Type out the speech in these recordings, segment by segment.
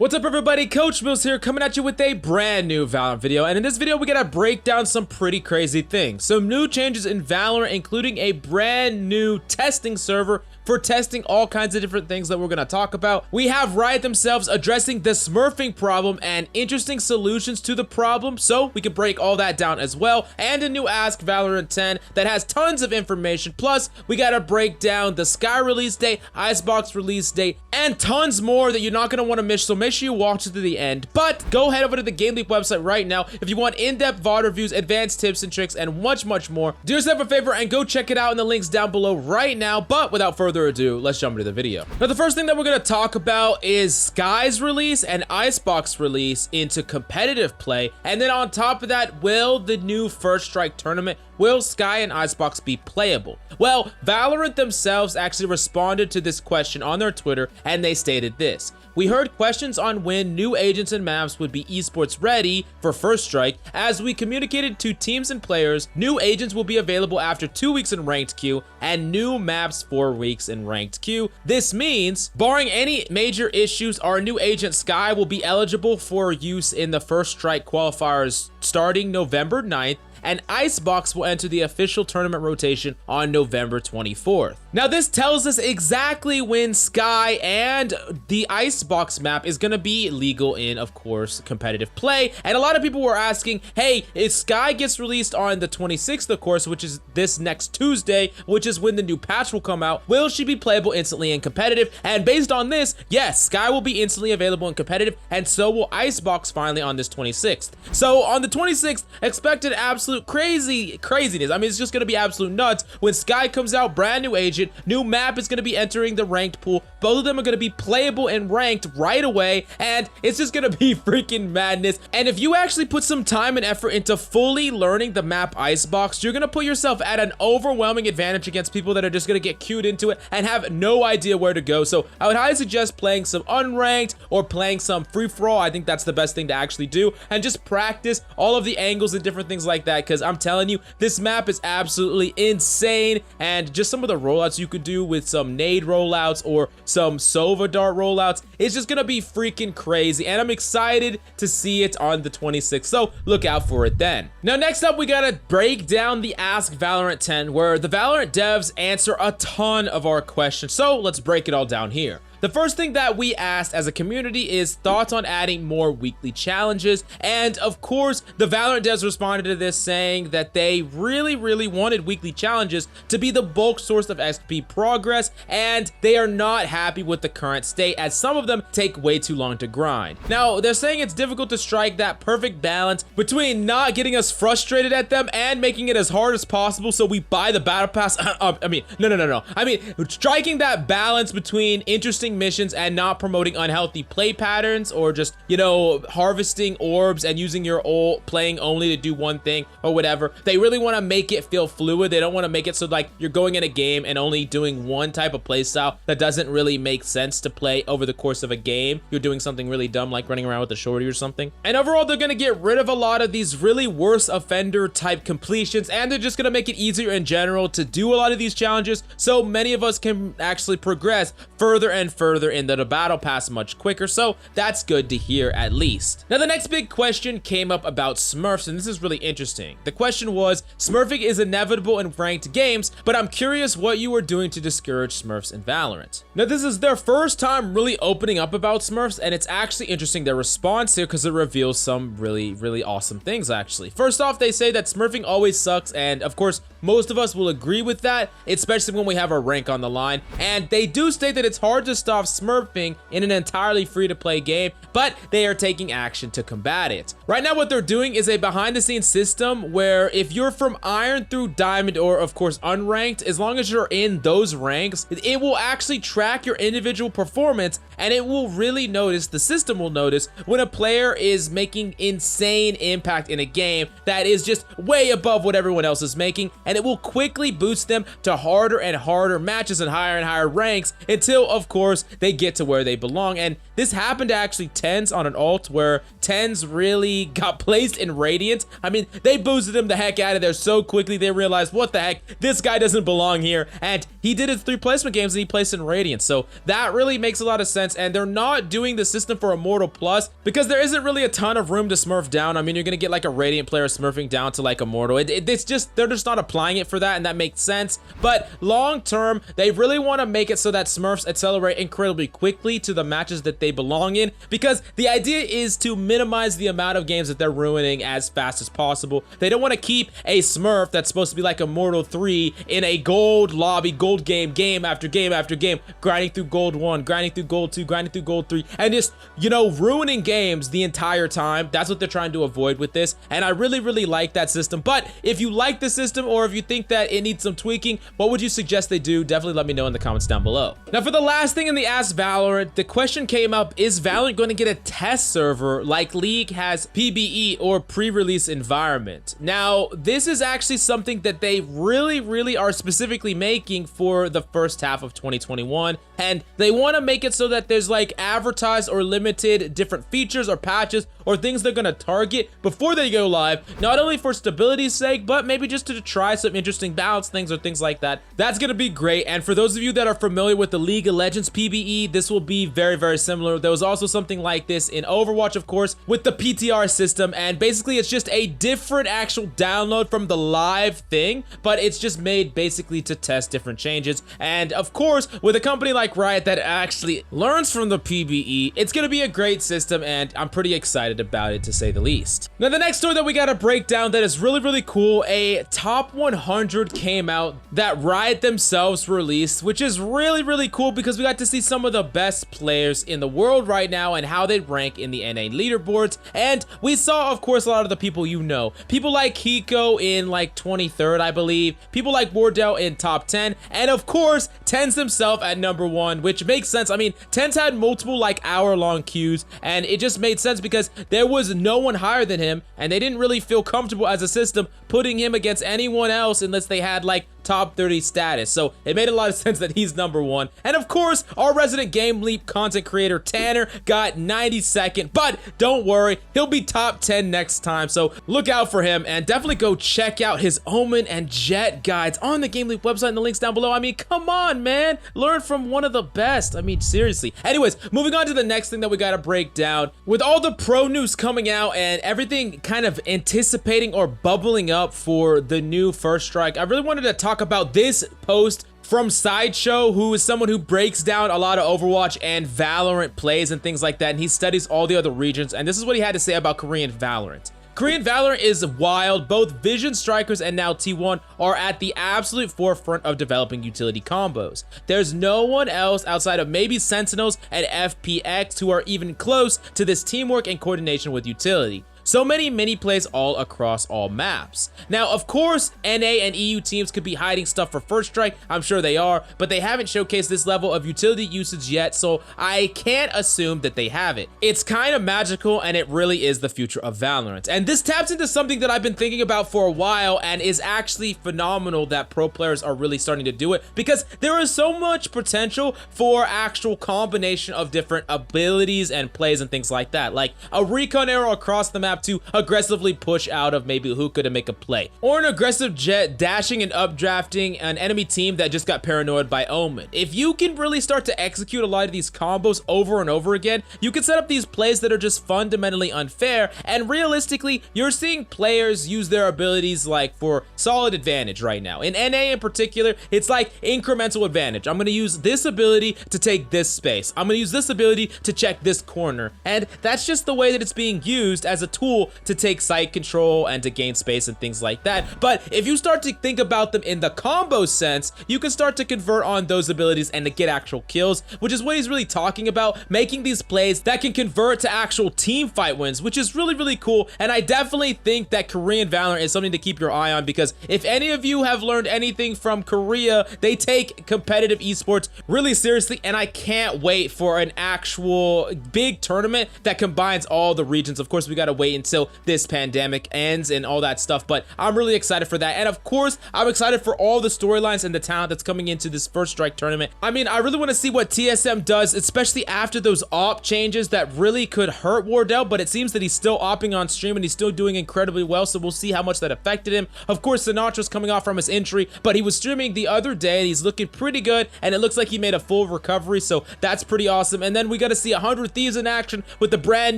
What's up everybody, Coach Mills here coming at you with a brand new Valorant video, and in this video we gotta break down some pretty crazy things. Some new changes in Valorant, including a brand new testing server for testing all kinds of different things that we're gonna talk about. We have Riot themselves addressing the smurfing problem and interesting solutions to the problem, so we can break all that down as well, and a new Ask Valorant 10 that has tons of information. Plus, we gotta break down the Sky release date, Icebox release date, and tons more that you're not gonna wanna miss, so make sure you watch it to the end. But go head over to the GameLeap website right now if you want in-depth VOD reviews, advanced tips and tricks, and much more. Do yourself a favor and go check it out in the links down below right now. But without further ado, let's jump into the video. Now, the first thing that we're gonna talk about is Sky's release and Icebox release into competitive play, and then on top of that, will the new First Strike tournament, will Sky and Icebox be playable? Well, Valorant themselves actually responded to this question on their Twitter, and they stated this: "We heard questions on when new agents and maps would be esports ready for First Strike. As we communicated to teams and players, new agents will be available after 2 weeks in ranked queue and new maps 4 weeks in ranked queue. This means, barring any major issues, our new agent Sky will be eligible for use in the First Strike qualifiers starting November 9th, and Icebox will enter the official tournament rotation on November 24th. Now, this tells us exactly when Sky and the Icebox map is gonna be legal in, of course, competitive play. And a lot of people were asking, hey, if Sky gets released on the 26th, of course, which is this next Tuesday, which is when the new patch will come out, will she be playable instantly in competitive? And based on this, yes, Sky will be instantly available in competitive, and so will Icebox finally on this 26th. So on the 26th, expect an absolute craziness. I mean, it's just gonna be absolute nuts when Sky comes out, brand new agent, new map is gonna be entering the ranked pool. Both of them are gonna be playable and ranked right away, and it's just gonna be freaking madness. And if you actually put some time and effort into fully learning the map Icebox, you're gonna put yourself at an overwhelming advantage against people that are just gonna get queued into it and have no idea where to go. So I would highly suggest playing some unranked or playing some free-for-all. I think that's the best thing to actually do, and just practice all of the angles and different things like that, because I'm telling you, this map is absolutely insane. And just some of the rollouts you could do with some nade rollouts or some Sova dart rollouts, it's just gonna be freaking crazy, and I'm excited to see it on the 26th, so look out for it then. Now, next up, we gotta break down the Ask Valorant 10, where the Valorant devs answer a ton of our questions, so let's break it all down here. The first thing that we asked as a community is thoughts on adding more weekly challenges, and of course, the Valorant devs responded to this saying that they really wanted weekly challenges to be the bulk source of XP progress, and they are not happy with the current state, as some of them take way too long to grind. Now, they're saying it's difficult to strike that perfect balance between not getting us frustrated at them and making it as hard as possible so we buy the battle pass. I mean, no. I mean, striking that balance between interesting missions and not promoting unhealthy play patterns, or just, you know, harvesting orbs and using your ult, playing only to do one thing or whatever. They really want to make it feel fluid. They don't want to make it so like you're going in a game and only doing one type of play style that doesn't really make sense to play over the course of a game. You're doing something really dumb like running around with a shorty or something. And overall, they're going to get rid of a lot of these really worst offender type completions, and they're just going to make it easier in general to do a lot of these challenges, so many of us can actually progress further and further into the battle pass much quicker. So that's good to hear, at least. Now, the next big question came up about smurfs, and this is really interesting. The question was, smurfing is inevitable in ranked games, but I'm curious what you were doing to discourage smurfs in Valorant. Now, this is their first time really opening up about smurfs, and it's actually interesting, their response here, because it reveals some really awesome things, actually. First off, they say that smurfing always sucks, and of course, most of us will agree with that, especially when we have our rank on the line. And they do state that it's hard to stop smurfing in an entirely free-to-play game, but they are taking action to combat it. Right now, what they're doing is a behind-the-scenes system where if you're from Iron through Diamond, or of course unranked, as long as you're in those ranks, it will actually track your individual performance, and it will really notice, the system will notice, when a player is making insane impact in a game that is just way above what everyone else is making, and it will quickly boost them to harder and harder matches and higher ranks until, of course, they get to where they belong. And this happened to actually Tens on an ult where Tens really got placed in Radiant. I mean, they boosted him the heck out of there so quickly they realized, what the heck, this guy doesn't belong here. And he did his 3 placement games and he placed in Radiant. So that really makes a lot of sense. And they're not doing the system for Immortal Plus because there isn't really a ton of room to smurf down. I mean, you're gonna get like a Radiant player smurfing down to like Immortal. It's just, they're just not applying it for that, and that makes sense. But long term, they really want to make it so that smurfs accelerate incredibly quickly to the matches that they belong in, because the idea is to minimize the amount of games that they're ruining as fast as possible. They don't want to keep a smurf that's supposed to be like Immortal 3 in a gold lobby, gold game after game after game, grinding through gold 1, grinding through gold 2, grinding through gold 3, and just, you know, ruining games the entire time. That's what they're trying to avoid with this, and I really like that system. But if you like the system, or if you think that it needs some tweaking, what would you suggest they do? Definitely let me know in the comments down below. Now, for the last thing in the Ask Valorant, the question came up, is Valorant going to get a test server like League has PBE or pre-release environment? Now, this is actually something that they really are specifically making for the first half of 2021, and they want to make it so that there's like advertised or limited different features or patches or things they're going to target before they go live, not only for stability's sake, but maybe just to try some interesting balance things or things like that. That's going to be great. And for those of you that are familiar with the League of Legends PBE, this will be very similar. There was also something like this in Overwatch, of course, with the PTR system, and basically it's just a different actual download from the live thing, but it's just made basically to test different changes. And of course, with a company like Riot that actually learns from the PBE, it's going to be a great system, and I'm pretty excited about it, to say the least. Now, the next story that we got to break down that is really cool, a top 100 came out that Riot themselves released, which is really cool because we got to see some of the best players in the world right now and how they rank in the NA leaderboards. And we saw, of course, a lot of the people you know. People like Hiko in like 23rd, I believe. People like Wardell in top 10. And of course, Tens himself at number 1, which makes sense. I mean, Tens had multiple like hour-long queues, and it just made sense because there was no one higher than him, and they didn't really feel comfortable as a system putting him against anyone else unless they had like top 30 status. So it made a lot of sense that he's number 1. And of course, our resident GameLeap content creator Tanner got 92nd, but don't worry, he'll be top 10 next time. So look out for him, and definitely go check out his Omen and Jet guides on the GameLeap website and the links down below. I mean, come on, man, learn from one of the best. I mean, seriously. Anyways, moving on to the next thing that we got to break down. With all the pro news coming out and everything kind of anticipating or bubbling up for the new First Strike, I really wanted to talk about this post from Sideshow, who is someone who breaks down a lot of Overwatch and Valorant plays and things like that, and he studies all the other regions, and this is what he had to say about Korean Valorant. Korean Valorant is wild. Both Vision Strikers and now T1 are at the absolute forefront of developing utility combos. There's no one else outside of maybe Sentinels and FPX who are even close to this teamwork and coordination with utility. So many mini plays all across all maps. Now, of course, NA and EU teams could be hiding stuff for First Strike. I'm sure they are, but they haven't showcased this level of utility usage yet, so I can't assume that they have it. It's kind of magical, and it really is the future of Valorant. And this taps into something that I've been thinking about for a while, and is actually phenomenal that pro players are really starting to do it, because there is so much potential for actual combination of different abilities and plays and things like that, like a recon arrow across the map to aggressively push out of maybe hookah to make a play, or an aggressive jet dashing and updrafting an enemy team that just got paranoid by Omen. If you can really start to execute a lot of these combos over and over again, you can set up these plays that are just fundamentally unfair, and realistically, you're seeing players use their abilities like for solid advantage right now. In NA in particular, it's like incremental advantage. I'm going to use this ability to take this space. I'm going to use this ability to check this corner, and that's just the way that it's being used as a tool to take site control and to gain space and things like that. But if you start to think about them in the combo sense, you can start to convert on those abilities and to get actual kills, which is what he's really talking about, making these plays that can convert to actual team fight wins, which is really cool. And I definitely think that Korean Valorant is something to keep your eye on, because if any of you have learned anything from Korea, they take competitive esports really seriously, and I can't wait for an actual big tournament that combines all the regions. Of course, we gotta wait wait until this pandemic ends and all that stuff, but I'm really excited for that. And of course, I'm excited for all the storylines and the talent that's coming into this First Strike tournament. I mean, I really want to see what TSM does, especially after those op changes that really could hurt Wardell, but it seems that he's still opping on stream and he's still doing incredibly well, so we'll see how much that affected him. Of course, Sinatra's coming off from his injury, but he was streaming the other day and he's looking pretty good, and it looks like he made a full recovery, so that's pretty awesome. And then we got to see 100 Thieves in action with the brand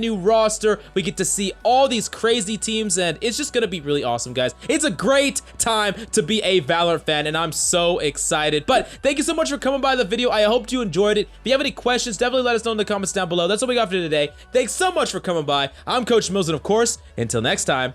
new roster. We get to see all these crazy teams, and it's just gonna be really awesome, guys. It's a great time to be a Valorant fan, and I'm so excited. But thank you so much for coming by the video. I hope you enjoyed it. If you have any questions, definitely let us know in the comments down below. That's what we got for today. Thanks so much for coming by. I'm Coach Mills, and of course, until next time,